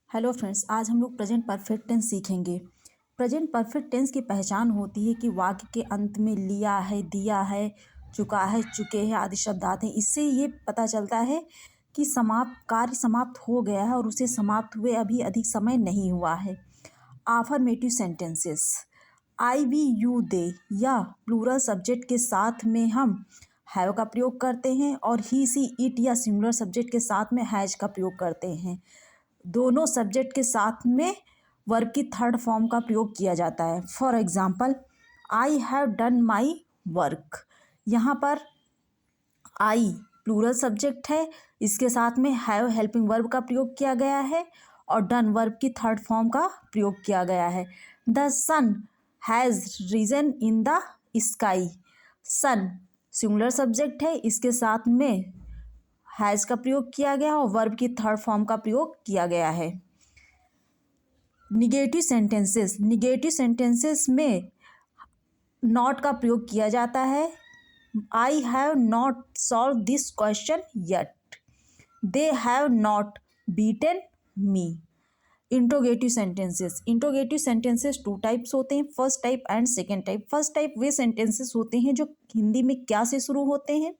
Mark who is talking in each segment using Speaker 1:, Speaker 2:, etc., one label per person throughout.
Speaker 1: Hello friends, आज हम लोग प्रेजेंट परफेक्ट टेंस सीखेंगे। प्रेजेंट परफेक्ट टेंस की पहचान होती है कि वाक्य के अंत में लिया है, दिया है, चुका है, चुके हैं आदि शब्द आते हैं। इससे ये पता चलता है कि कार्य समाप्त हो गया है और उसे समाप्त हुए अभी अधिक समय नहीं हुआ है। आफर्मेटिव सेंटेंसेस, आई, वी, यू, दे या प्लूरल सब्जेक्ट के साथ में हम हैव का प्रयोग करते हैं और ही, सी, इट या सिंगुलर सब्जेक्ट के साथ में हैज का प्रयोग करते हैं। दोनों सब्जेक्ट के साथ में वर्ब की थर्ड फॉर्म का प्रयोग किया जाता है। For example, I have done my work. यहाँ पर आई प्लूरल सब्जेक्ट है, इसके साथ में हैव हेल्पिंग वर्ब का प्रयोग किया गया है और डन वर्ब की थर्ड फॉर्म का प्रयोग किया गया है। The sun has risen in the sky. Sun singular subject है, इसके साथ में हैज़ का प्रयोग किया गया और वर्ब की थर्ड फॉर्म का प्रयोग किया गया है। निगेटिव सेंटेंसेस, निगेटिव सेंटेंसेस में नॉट का प्रयोग किया जाता है। I have not solve this question yet. They have not beaten me. Interrogative sentences, interrogative sentences two types होते हैं, first type and second type. First type way sentences होते हैं जो हिंदी में क्या से शुरू होते हैं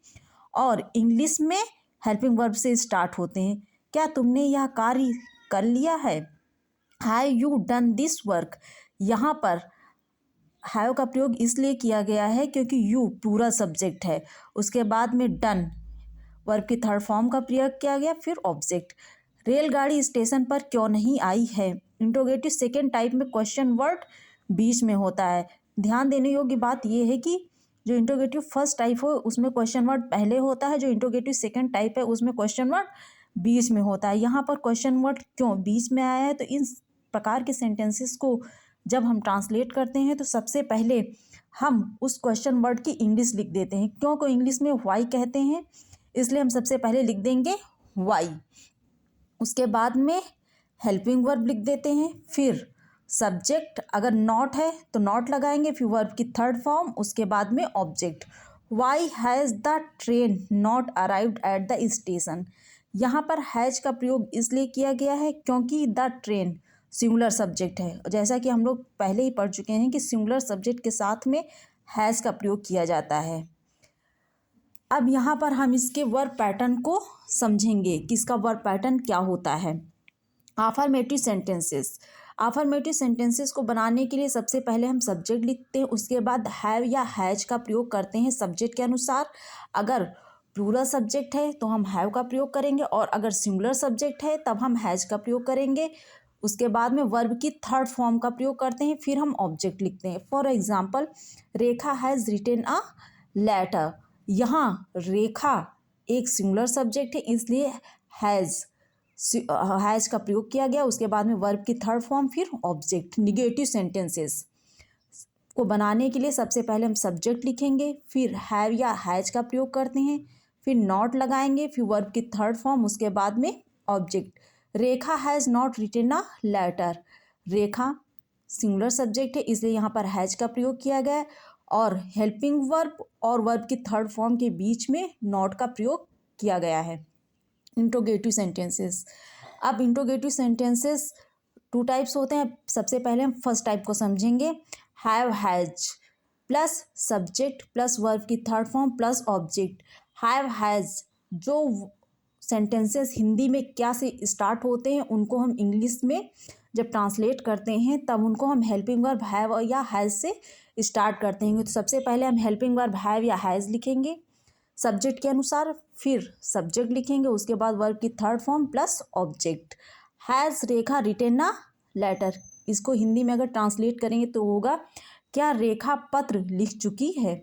Speaker 1: और इंग्लिश में हेल्पिंग वर्ब से स्टार्ट होते हैं। क्या तुमने यह कार्य कर लिया है? Have you done this work. यहाँ पर हैव का प्रयोग इसलिए किया गया है क्योंकि यू पूरा सब्जेक्ट है, उसके बाद में डन वर्ब की थर्ड फॉर्म का प्रयोग किया गया, फिर ऑब्जेक्ट। रेलगाड़ी स्टेशन पर क्यों नहीं आई है? इंट्रोगेटिव सेकेंड टाइप में क्वेश्चन वर्ड बीच में होता है। ध्यान देने योग्य बात यह है कि जो इंट्रोगेटिव फर्स्ट टाइप हो उसमें क्वेश्चन वर्ड पहले होता है, जो इंट्रोगेटिव सेकेंड टाइप है उसमें क्वेश्चन वर्ड बीच में होता है। यहाँ पर क्वेश्चन वर्ड क्यों बीच में आया है? तो इन प्रकार के सेंटेंसेस को जब हम ट्रांसलेट करते हैं तो सबसे पहले हम उस क्वेश्चन वर्ड की इंग्लिश लिख देते हैं। क्यों को इंग्लिश में वाई कहते हैं, इसलिए हम सबसे पहले लिख देंगे वाई। उसके बाद में हेल्पिंग वर्ब लिख देते हैं, फिर सब्जेक्ट अगर नॉट है तो नॉट लगाएंगे, फिर वर्ब की थर्ड फॉर्म, उसके बाद में object. Why has the train not arrived at the station. यहाँ पर हैज का प्रयोग इसलिए किया गया है क्योंकि द ट्रेन सिंगुलर सब्जेक्ट है। जैसा कि हम लोग पहले ही पढ़ चुके हैं कि सिंगुलर सब्जेक्ट के साथ में हैज़ का प्रयोग किया जाता है। अब यहाँ पर हम इसके वर्ब पैटर्न को समझेंगे कि इसका वर्ब पैटर्न क्या होता है। आफर्मेटिव सेंटेंसेस, आफर्मेटिव सेंटेंसेस को बनाने के लिए सबसे पहले हम सब्जेक्ट लिखते हैं, उसके बाद हैव या हैज का प्रयोग करते हैं सब्जेक्ट के अनुसार। अगर प्लूरल सब्जेक्ट है तो हम हैव का प्रयोग करेंगे और अगर सिंगुलर सब्जेक्ट है तब हम हैज का प्रयोग करेंगे। उसके बाद में वर्ब की थर्ड फॉर्म का प्रयोग करते हैं, फिर हम ऑब्जेक्ट लिखते हैं। For example, Rekha has written a letter. यहाँ रेखा एक सिंगुलर सब्जेक्ट है, इसलिए हैज़ का प्रयोग किया गया। उसके बाद में वर्ब की थर्ड फॉर्म, फिर ऑब्जेक्ट। निगेटिव सेंटेंसेस को बनाने के लिए सबसे पहले हम सब्जेक्ट लिखेंगे, फिर हैव या हैज का प्रयोग करते हैं, फिर नॉट लगाएंगे, फिर वर्ब की थर्ड फॉर्म, उसके बाद में object. Rekha has not written a letter. Rekha singular subject है, इसलिए यहाँ पर हैज का प्रयोग किया गया है और हेल्पिंग वर्ब और वर्ब की थर्ड फॉर्म के बीच में नॉट का प्रयोग किया गया है। इंट्रोगेटिव सेंटेंसेस, अब इंट्रोगेटिव सेंटेंसेस टू टाइप्स होते हैं। सबसे पहले हम फर्स्ट टाइप को समझेंगे। Have has plus subject plus verb की third form plus object. Have has जो सेंटेंसेस हिंदी में क्या से स्टार्ट होते हैं उनको हम इंग्लिश में जब ट्रांसलेट करते हैं तब उनको हम हेल्पिंग वर्ब हैव या हैज से स्टार्ट करते हैं। तो सबसे पहले हम हेल्पिंग वर्ब हैव या हैज लिखेंगे सब्जेक्ट के अनुसार, फिर सब्जेक्ट लिखेंगे, उसके बाद वर्ब की third form plus object. Has Rekha written a letter, इसको हिंदी में अगर ट्रांसलेट करेंगे तो होगा क्या रेखा पत्र लिख चुकी है।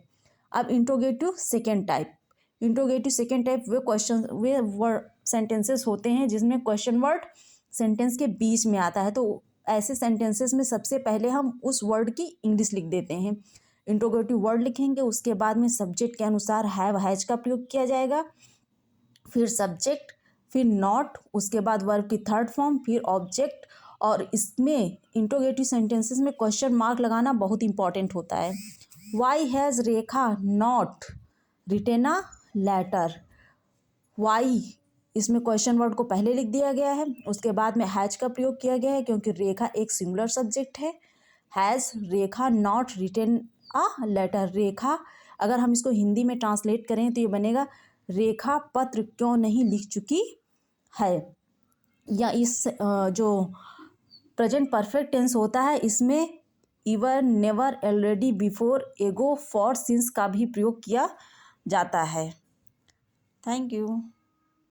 Speaker 1: अब interrogative second type, interrogative second type वे वर्ड सेंटेंसेस होते हैं जिसमें क्वेश्चन वर्ड सेंटेंस के बीच में आता है। तो ऐसे सेंटेंसेस में सबसे पहले हम उस वर्ड की इंग्लिश लिख देते हैं। इंट्रोगेटिव वर्ड लिखेंगे, उसके बाद में सब्जेक्ट के अनुसार हैव हैज का प्रयोग किया जाएगा, फिर सब्जेक्ट, फिर नॉट, उसके बाद वर्ब की थर्ड फॉर्म, फिर ऑब्जेक्ट। और इसमें इंट्रोगेटिव सेंटेंसेस में क्वेश्चन मार्क लगाना बहुत इंपॉर्टेंट होता है। Why has Rekha not written a letter. Why इसमें क्वेश्चन वर्ड को पहले लिख दिया गया है, उसके बाद में हैज का प्रयोग किया गया है क्योंकि रेखा एक सिंगुलर सब्जेक्ट है। Has Rekha not written a letter. Rekha अगर हम इसको हिंदी में ट्रांसलेट करें तो ये बनेगा रेखा पत्र क्यों नहीं लिख चुकी है। या इस जो प्रेजेंट परफेक्ट टेंस होता है इसमें इवर, नेवर, ऑलरेडी, बिफोर, एगो, फॉर, सिंस का भी प्रयोग किया जाता है। Thank you.